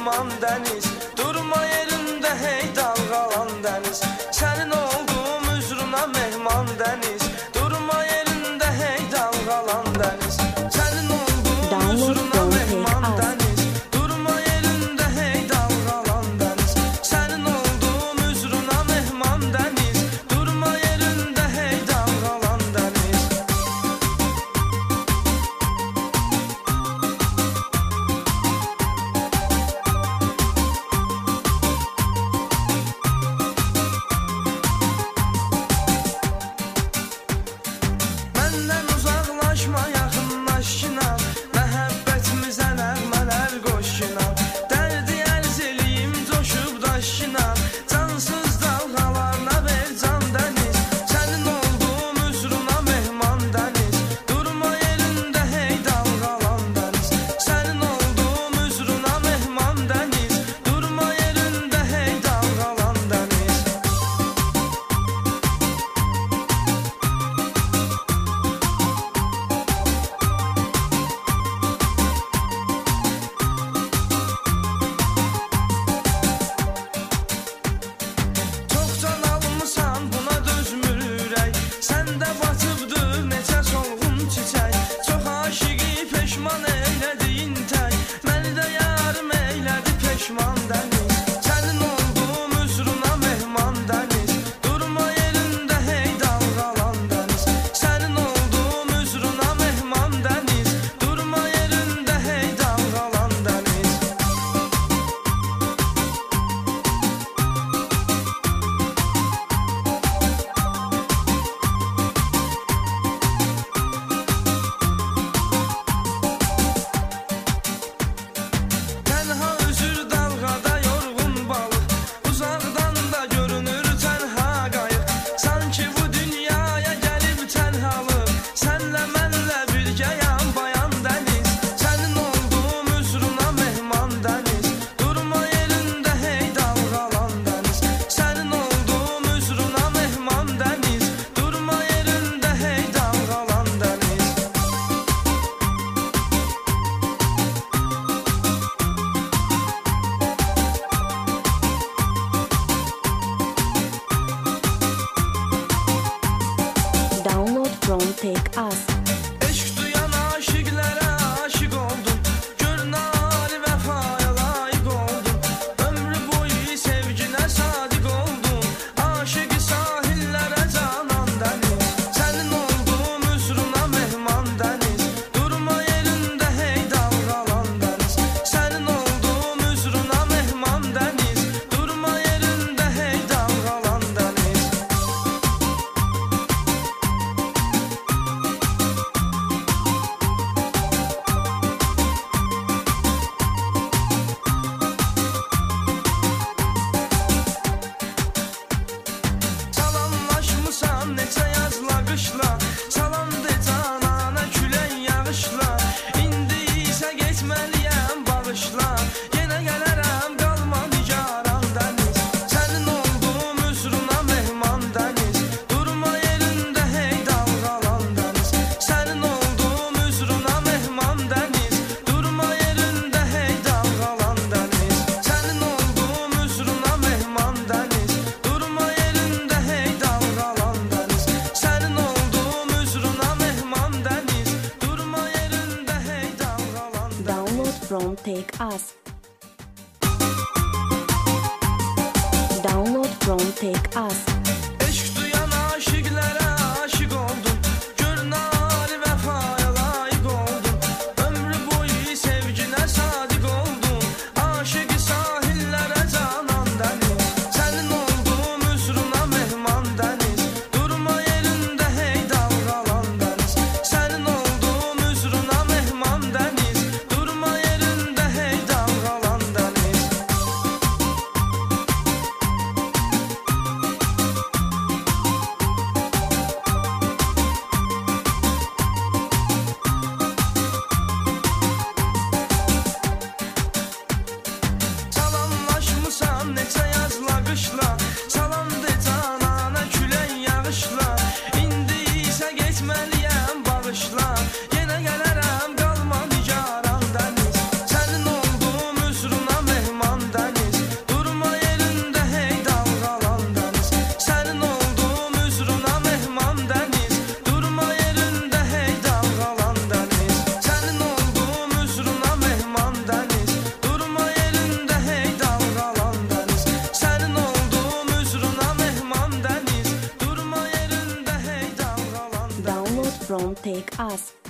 mehman dəniz. Durma yerində hey dalğalan dəniz. Sənin olduğum üzruna mehman dəniz. Durma yerində hey dalğalan dəniz. Sənin olduğum üzruna mehman dəniz. Durma yerində hey dalğalan dəniz. Sənin olduğum üzruna mehman dəniz. Durma yerində hey dalğalan dəniz. Məndən uzaqlaşma, yaxınlaşına. Məhəbbətimizə nəğmələr qoşuna. Dərdi ərz eləyim coşub daşına. Cansız dalğalarına ver can dəniz. Sənin olduğum üzruna mehman dəniz. Durma yerində hey dalğalan dəniz. Sənin olduğum üzruna mehman dəniz. Durma yerində hey dalğalan dəniz. Çoxcan almısan, buna dözmür ürək. Səndə batıbdır neçə solğun çiçək. Çox aşiqi peşman eylədiyin tək. Məni də yarım eylədi peşman dəniz. Sənin olduğum üzruna mehman dəniz. Durma yerində hey dalğalan dəniz. Sənin olduğum üzruna mehman dəniz. Durma yerində hey dalğalan dəniz. Tənha üzür dalğada yorğun balıq. Uzaqdan da görünür tənha qayıq. Sanki bu dünyaya gəlib tənhalıq. Sənlə mənlə birgəyəm bayan dəniz. Sənin olduğum üzruna mehman dəniz. Durma yerində hey dalğalan dəniz. Sənin olduğum üzruna mehman dəniz. Durma yerində hey dalğalan dəniz. Download from Take Us. Eşq duyan aşiqlərə aşiq oldum. Gör nari vəfaya layiq oldum. Ömrü boyu sevginə sadiq oldum. Aşiqi sahillərə canan dəniz. Sənin olduğum üzruna mehman dəniz. Durma yerində hey dalğalan dəniz. Sənin olduğum üzruna mehman dəniz. Durma yerində hey dalğalan dəniz. Salamlaşmısan neçə yazla qışla. Salam de canana külək yağışla. İndi isə getməliyəm bağışla. Yenə gələrəm qalma nigaran dəniz. Sənin olduğum üzruna mehman dəniz. Durma yerində hey dalğalan dəniz. Sənin olduğum üzruna mehman dəniz. Durma yerində hey dalğalan dəniz. Sənin olduğum üzruna mehman dəniz. Durma yerində hey dalğalan dəniz. Sənin olduğum üzruna mehman dəniz. Durma yerində hey dalğalan dəniz. Download from Take Us. Download from Take Us. Eşq duyan aşiqlərə aşiq oldum. Gör nari vəfaya layiq oldum. Ömrü boyu sevginə sadiq oldum. Aşiqi sahillərə canan dəniz. Sənin olduğum üzruna mehman dəniz. Durma yerində hey dalğalan dəniz. Sənin olduğum üzruna mehman dəniz. Durma yerində hey dalğalan dəniz. from Take Us.